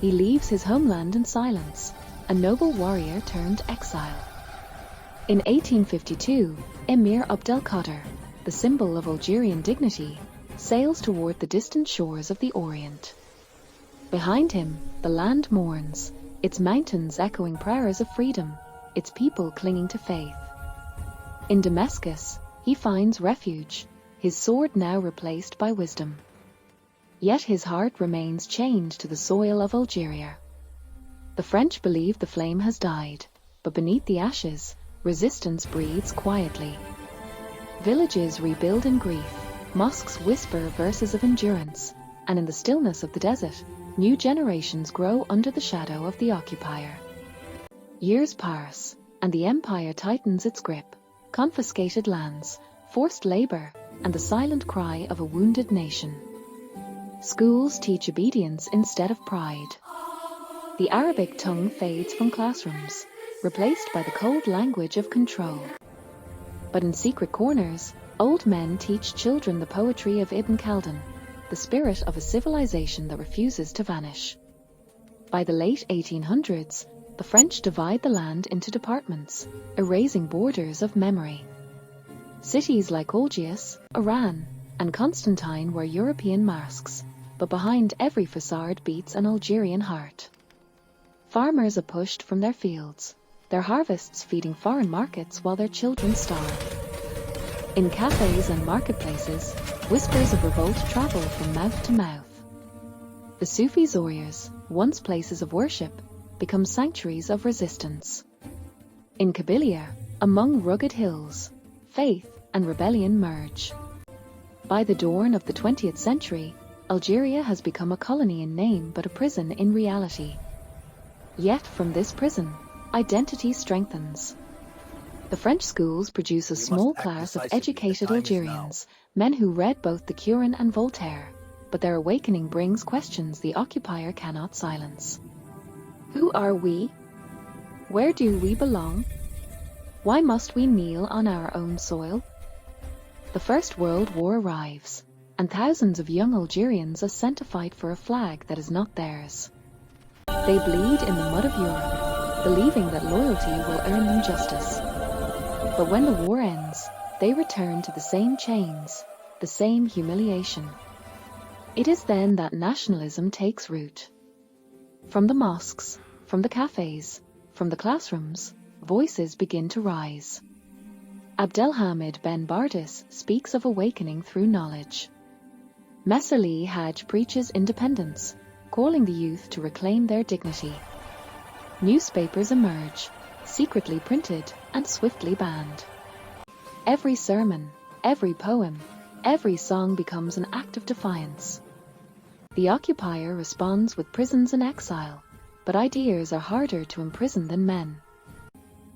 He leaves his homeland in silence, a noble warrior turned exile. In 1852, Emir Abdelkader, the symbol of Algerian dignity, sails toward the distant shores of the Orient. Behind him, the land mourns, its mountains echoing prayers of freedom, its people clinging to faith. In Damascus, he finds refuge, his sword now replaced by wisdom. Yet his heart remains chained to the soil of Algeria. The French believe the flame has died, but beneath the ashes, resistance breathes quietly. Villages rebuild in grief, mosques whisper verses of endurance, and in the stillness of the desert, new generations grow under the shadow of the occupier. Years pass, and the empire tightens its grip, confiscated lands, forced labor, and the silent cry of a wounded nation. Schools teach obedience instead of pride. The Arabic tongue fades from classrooms, replaced by the cold language of control. But in secret corners, old men teach children the poetry of Ibn Khaldun, the spirit of a civilization that refuses to vanish. By the late 1800s, the French divide the land into departments, erasing borders of memory. Cities like Algiers, Oran, and Constantine wear European masks, but behind every facade beats an Algerian heart. Farmers are pushed from their fields, their harvests feeding foreign markets while their children starve. In cafes and marketplaces, whispers of revolt travel from mouth to mouth. The Sufi Zoyas, once places of worship, become sanctuaries of resistance. In Kabylia, among rugged hills, faith and rebellion merge. By the dawn of the 20th century, Algeria has become a colony in name but a prison in reality. Yet from this prison, identity strengthens. The French schools produce a small class of educated Algerians, men who read both the Quran and Voltaire, but their awakening brings questions the occupier cannot silence. Who are we? Where do we belong? Why must we kneel on our own soil? The First World War arrives, and thousands of young Algerians are sent to fight for a flag that is not theirs. They bleed in the mud of Europe, believing that loyalty will earn them justice. But when the war ends, they return to the same chains, the same humiliation. It is then that nationalism takes root. From the mosques, from the cafes, from the classrooms, voices begin to rise. Abdelhamid Ben Bardis speaks of awakening through knowledge. Messerli Haj preaches independence, calling the youth to reclaim their dignity. Newspapers emerge, secretly printed and swiftly banned. Every sermon, every poem, every song becomes an act of defiance. The occupier responds with prisons and exile, but ideas are harder to imprison than men.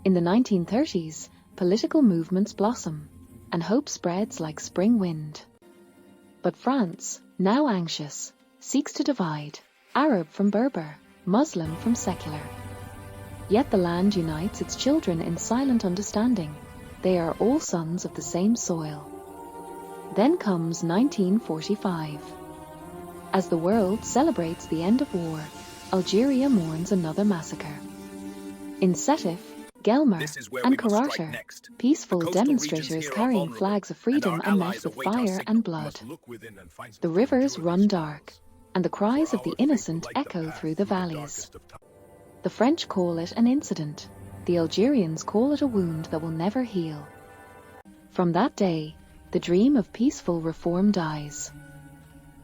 In the 1930s, political movements blossom, and hope spreads like spring wind. But France, now anxious, seeks to divide, Arab from Berber, Muslim from secular. Yet the land unites its children in silent understanding. They are all sons of the same soil. Then comes 1945. As the world celebrates the end of war, Algeria mourns another massacre. In Sétif, Guelmer, and Karatar, peaceful demonstrators carrying flags of freedom are met with fire and blood. The rivers run dark, and the cries of the innocent echo through the valleys. The French call it an incident, the Algerians call it a wound that will never heal. From that day, the dream of peaceful reform dies.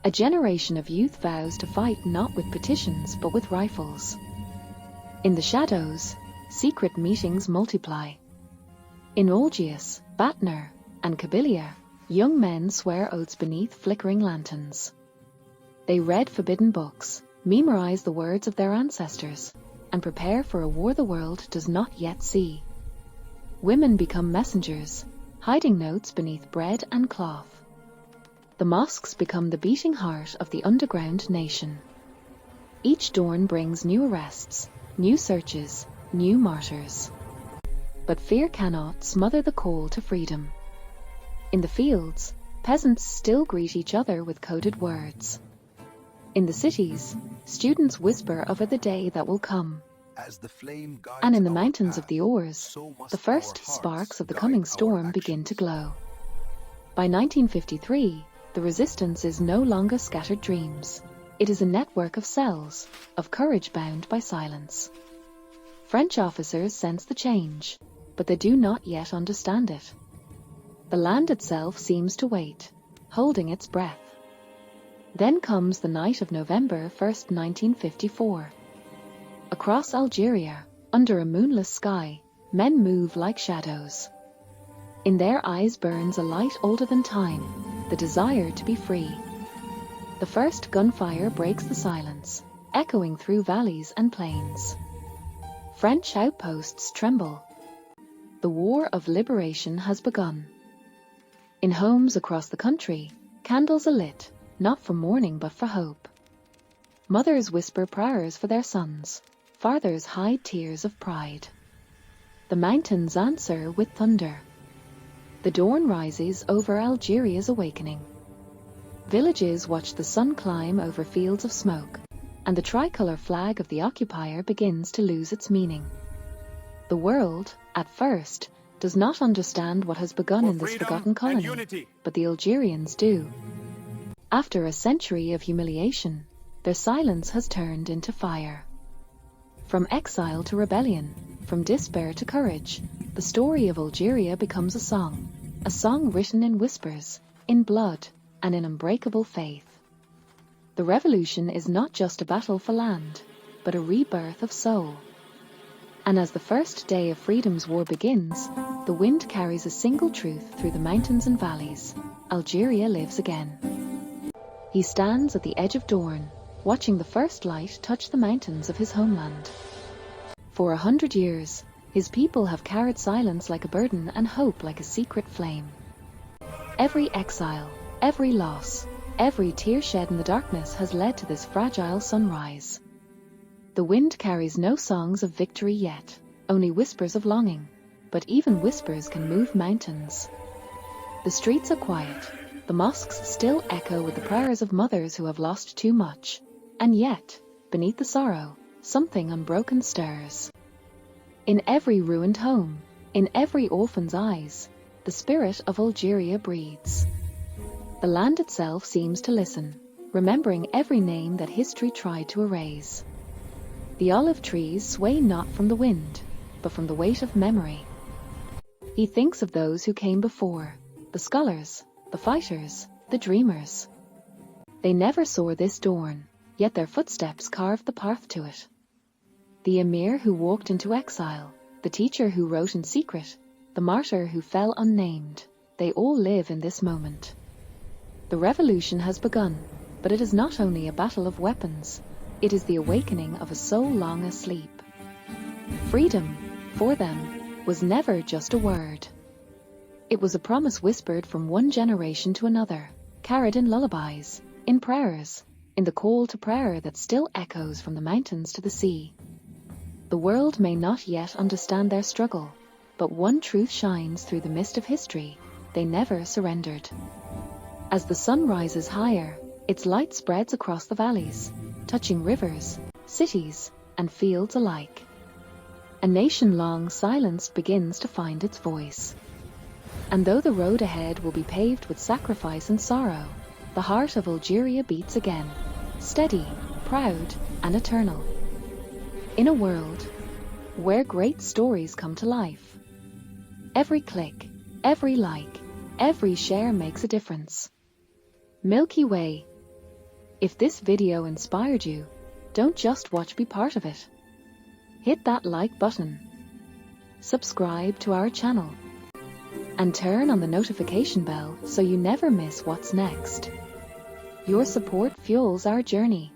A generation of youth vows to fight not with petitions but with rifles. In the shadows, secret meetings multiply. In Algiers, Batner, and Kabylia, young men swear oaths beneath flickering lanterns. They read forbidden books, memorize the words of their ancestors, and prepare for a war the world does not yet see. Women become messengers, hiding notes beneath bread and cloth. The mosques become the beating heart of the underground nation. Each dawn brings new arrests, new searches, new martyrs. But fear cannot smother the call to freedom. In the fields, peasants still greet each other with coded words. In the cities, students whisper of the day that will come. And in the mountains of the ores, the first sparks of the coming storm begin to glow. By 1953, the resistance is no longer scattered dreams. It is a network of cells, of courage bound by silence. French officers sense the change, but they do not yet understand it. The land itself seems to wait, holding its breath. Then comes the night of November 1st, 1954. Across Algeria, under a moonless sky, men move like shadows. In their eyes burns a light older than time, the desire to be free. The first gunfire breaks the silence, echoing through valleys and plains. French outposts tremble. The war of liberation has begun. In homes across the country, candles are lit, not for mourning but for hope. Mothers whisper prayers for their sons, fathers hide tears of pride. The mountains answer with thunder. The dawn rises over Algeria's awakening. Villages watch the sun climb over fields of smoke, and the tricolour flag of the occupier begins to lose its meaning. The world, at first, does not understand what has begun in this forgotten colony, but the Algerians do. After a century of humiliation, their silence has turned into fire. From exile to rebellion, from despair to courage, the story of Algeria becomes a song written in whispers, in blood, and in unbreakable faith. The revolution is not just a battle for land, but a rebirth of soul. And as the first day of freedom's war begins, the wind carries a single truth through the mountains and valleys: Algeria lives again. He stands at the edge of dawn, watching the first light touch the mountains of his homeland. For 100 years, his people have carried silence like a burden and hope like a secret flame. Every exile, every loss, every tear shed in the darkness has led to this fragile sunrise. The wind carries no songs of victory yet, only whispers of longing, but even whispers can move mountains. The streets are quiet, the mosques still echo with the prayers of mothers who have lost too much, and yet, beneath the sorrow, something unbroken stirs. In every ruined home, in every orphan's eyes, the spirit of Algeria breathes. The land itself seems to listen, remembering every name that history tried to erase. The olive trees sway not from the wind, but from the weight of memory. He thinks of those who came before, the scholars, the fighters, the dreamers. They never saw this dawn, yet their footsteps carved the path to it. The emir who walked into exile, the teacher who wrote in secret, the martyr who fell unnamed, they all live in this moment. The revolution has begun, but it is not only a battle of weapons, it is the awakening of a soul long asleep. Freedom, for them, was never just a word. It was a promise whispered from one generation to another, carried in lullabies, in prayers, in the call to prayer that still echoes from the mountains to the sea. The world may not yet understand their struggle, but one truth shines through the mist of history: they never surrendered. As the sun rises higher, its light spreads across the valleys, touching rivers, cities, and fields alike. A nation long silenced begins to find its voice. And though the road ahead will be paved with sacrifice and sorrow, the heart of Algeria beats again, steady, proud, and eternal. In a world where great stories come to life, every click, every like, every share makes a difference. Milky Way. If this video inspired you, don't just watch, be part of it. Hit that like button, subscribe to our channel, and turn on the notification bell so you never miss what's next. Your support fuels our journey,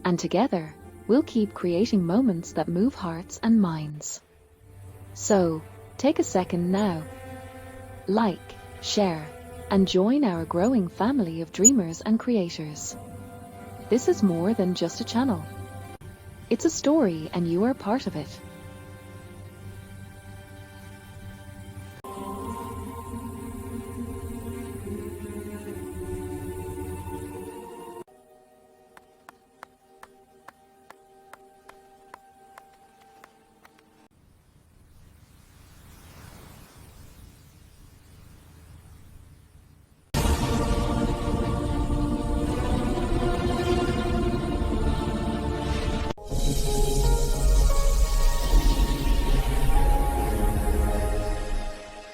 and together we'll keep creating moments that move hearts and minds. So, take a second now, like, share, and join our growing family of dreamers and creators. This is more than just a channel. It's a story, and you are part of it.